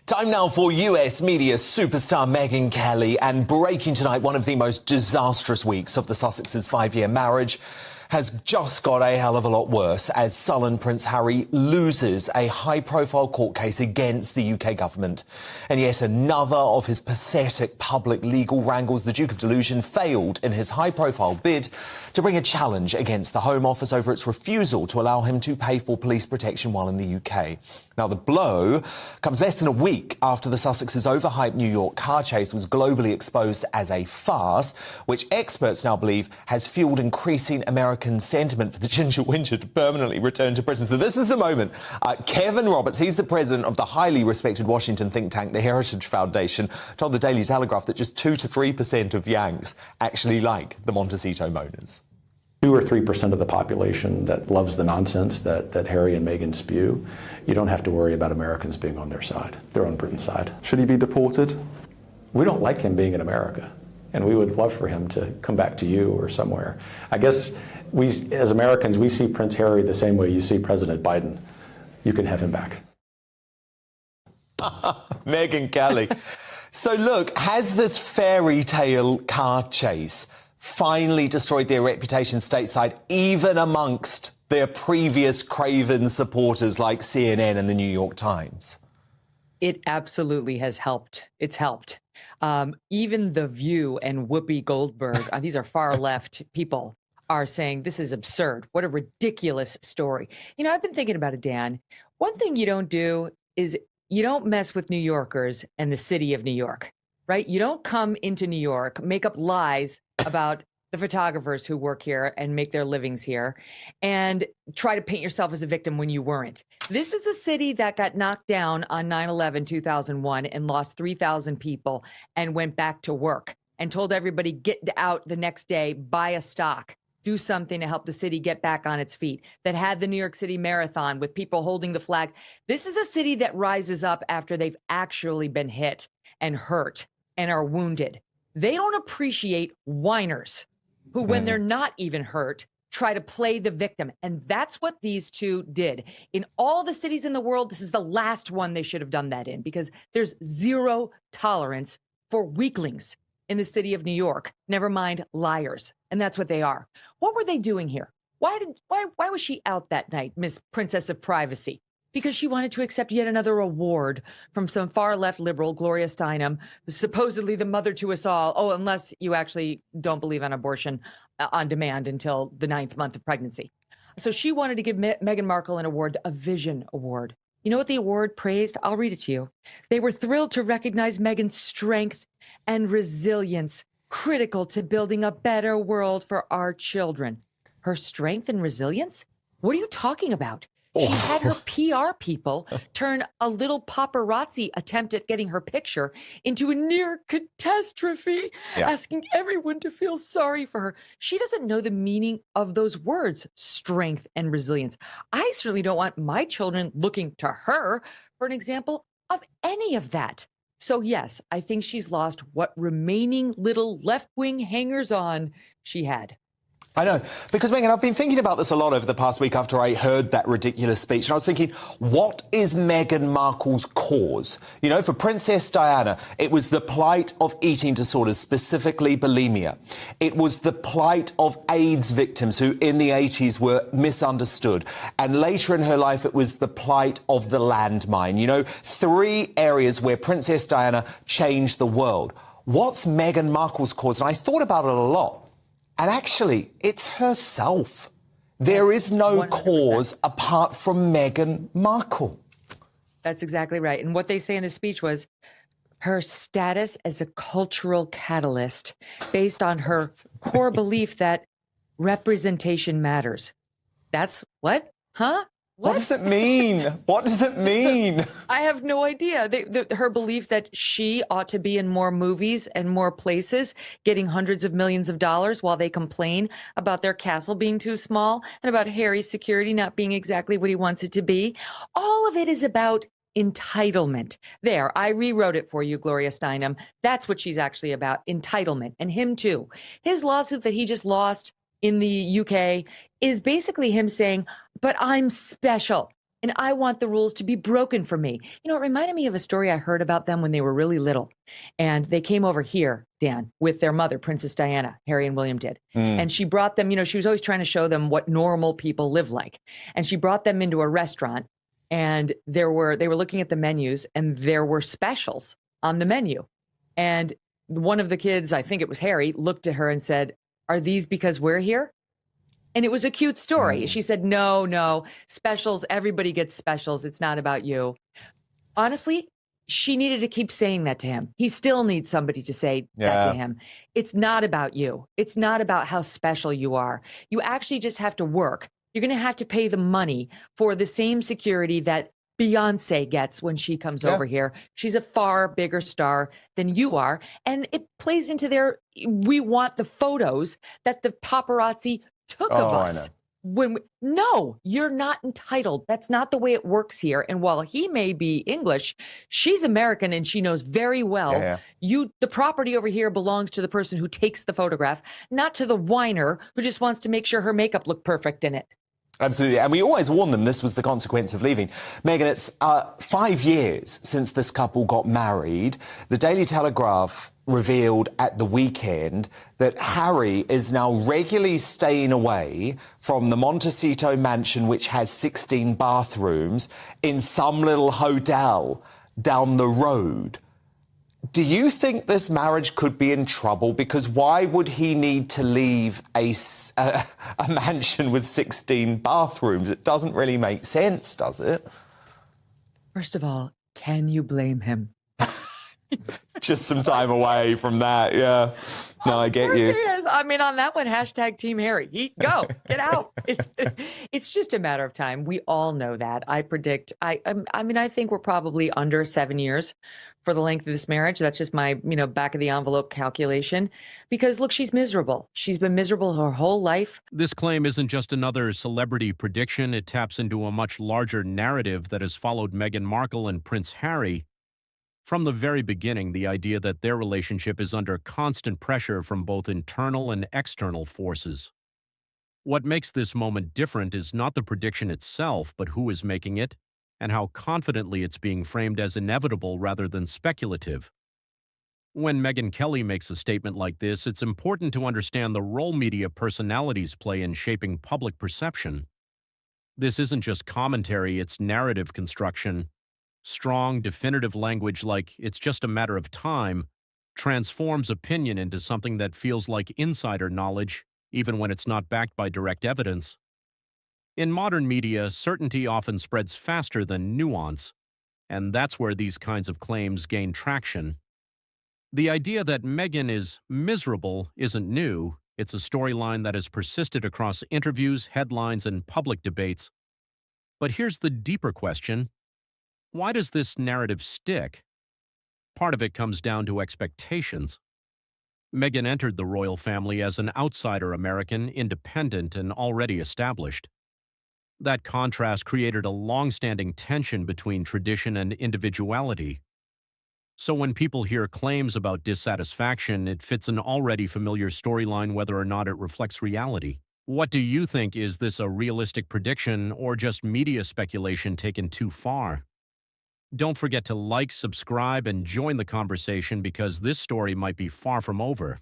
Time now for US media superstar Megyn Kelly, and breaking tonight, one of the most disastrous weeks of the Sussex's 5-year marriage has just got a hell of a lot worse as sullen Prince Harry loses a high-profile court case against the UK government. And yet another of his pathetic public legal wrangles, the Duke of Delusion, failed in his high-profile bid to bring a challenge against the Home Office over its refusal to allow him to pay for police protection while in the UK. Now, the blow comes less than a week after the Sussex's overhyped New York car chase was globally exposed as a farce, which experts now believe has fueled increasing American sentiment for the Ginger Wincher to permanently return to Britain. So this is the moment. Kevin Roberts, he's the president of the highly respected Washington think tank, the Heritage Foundation, told the Daily Telegraph that just 2 to 3% of Yanks actually like the Montecito Moaners. 2 or 3% of the population that loves the nonsense that Harry and Meghan spew. You don't have to worry about Americans being on their side. They're on Britain's side. Should he be deported? We don't like him being in America, and we would love for him to come back to you or somewhere. I guess we, as Americans, we see Prince Harry the same way you see President Biden. You can have him back. Megyn Kelly. So look, has this fairy tale car chase finally destroyed their reputation stateside, even amongst their previous craven supporters like CNN and the New York Times? It absolutely has helped. It's helped. Even The View and Whoopi Goldberg, these are far left people, are saying this is absurd. What a ridiculous story. You know, I've been thinking about it, Dan. One thing you don't do is you don't mess with New Yorkers and the city of New York, right? You don't come into New York, make up lies about the photographers who work here and make their livings here, and try to paint yourself as a victim when you weren't. This is a city that got knocked down on 9/11, 2001 and lost 3,000 people and went back to work and told everybody, get out the next day, buy a stock, do something to help the city get back on its feet, that had the New York City Marathon with people holding the flag. This is a city that rises up after they've actually been hit and hurt and are wounded. They don't appreciate whiners who, when they're not even hurt, try to play the victim. And that's what these two did. In all the cities in the world, this is the last one they should have done that in, because there's zero tolerance for weaklings in the city of New York, never mind liars. And that's what they are. What were they doing here? Why was she out that night, Miss Princess of Privacy? Because she wanted to accept yet another award from some far-left liberal, Gloria Steinem, supposedly the mother to us all. Oh, unless you actually don't believe in abortion on demand until the 9th month of pregnancy. So she wanted to give Meghan Markle an award, a Vision Award. You know what the award praised? I'll read it to you. They were thrilled to recognize Meghan's strength and resilience, critical to building a better world for our children. Her strength and resilience? What are you talking about? She had her PR people turn a little paparazzi attempt at getting her picture into a near catastrophe, asking everyone to feel sorry for her. She doesn't know the meaning of those words, strength and resilience. I certainly don't want my children looking to her for an example of any of that. So yes, I think she's lost what remaining little left-wing hangers-on she had. I know, because, Megyn, I've been thinking about this a lot over the past week after I heard that ridiculous speech, and I was thinking, what is Meghan Markle's cause? You know, for Princess Diana, it was the plight of eating disorders, specifically bulimia. It was the plight of AIDS victims who, in the 80s, were misunderstood. And later in her life, it was the plight of the landmine. You know, 3 areas where Princess Diana changed the world. What's Meghan Markle's cause? And I thought about it a lot. And actually, it's herself. There is no 100%. Cause apart from Meghan Markle. That's exactly right. And what they say in the speech was her status as a cultural catalyst based on her core belief that representation matters. That's what? Huh? What does it mean? What does it mean? I have no idea. Her belief that she ought to be in more movies and more places, getting hundreds of millions of dollars while they complain about their castle being too small and about Harry's security not being exactly what he wants it to be. All of it is about entitlement. There, I rewrote it for you, Gloria Steinem. That's what she's actually about, entitlement. And him too. His lawsuit that he just lost in the UK is basically him saying, but I'm special. And I want the rules to be broken for me. You know, it reminded me of a story I heard about them when they were really little. And they came over here, Dan, with their mother, Princess Diana, Harry and William did. And she brought them, you know, she was always trying to show them what normal people live like. And she brought them into a restaurant, and they were looking at the menus, and there were specials on the menu. And one of the kids, I think it was Harry, looked at her and said, "Are these because we're here?" And it was a cute story. She said, "No, no, specials, everybody gets specials. It's not about you." Honestly, she needed to keep saying that to him. He still needs somebody to say that to him. It's not about you. It's not about how special you are. You actually just have to work. You're going to have to pay the money for the same security that Beyonce gets when she comes over here. She's a far bigger star than you are. And it plays into we want the photos that the paparazzi took of us. No, you're not entitled. That's not the way it works here. And while he may be English, she's American, and she knows very well the property over here belongs to the person who takes the photograph, not to the whiner who just wants to make sure her makeup looked perfect in it. Absolutely. And we always warned them this was the consequence of leaving. Megyn, it's 5 years since this couple got married. The Daily Telegraph revealed at the weekend that Harry is now regularly staying away from the Montecito mansion, which has 16 bathrooms, in some little hotel down the road. Do you think this marriage could be in trouble? Because why would he need to leave a mansion with 16 bathrooms? It doesn't really make sense, does it? First of all, can you blame him? Just some time away from that, yeah. No, I get you. He is. I mean, on that one, hashtag Team Harry. Go, get out. It's just a matter of time. We all know that. I predict. I mean, I think we're probably under 7 years for the length of this marriage. That's just my, back of the envelope calculation. Because look, she's miserable. She's been miserable her whole life. This claim isn't just another celebrity prediction. It taps into a much larger narrative that has followed Meghan Markle and Prince Harry. From the very beginning, the idea that their relationship is under constant pressure from both internal and external forces. What makes this moment different is not the prediction itself, but who is making it, and how confidently it's being framed as inevitable rather than speculative. When Megyn Kelly makes a statement like this, it's important to understand the role media personalities play in shaping public perception. This isn't just commentary, it's narrative construction. Strong, definitive language like "it's just a matter of time" transforms opinion into something that feels like insider knowledge, even when it's not backed by direct evidence. In modern media, certainty often spreads faster than nuance, and that's where these kinds of claims gain traction. The idea that Megyn is miserable isn't new. It's a storyline that has persisted across interviews, headlines, and public debates. But here's the deeper question. Why does this narrative stick? Part of it comes down to expectations. Megyn entered the royal family as an outsider American, independent, and already established. That contrast created a long-standing tension between tradition and individuality. So when people hear claims about dissatisfaction, it fits an already familiar storyline whether or not it reflects reality. What do you think? Is this a realistic prediction or just media speculation taken too far? Don't forget to like, subscribe, and join the conversation because this story might be far from over.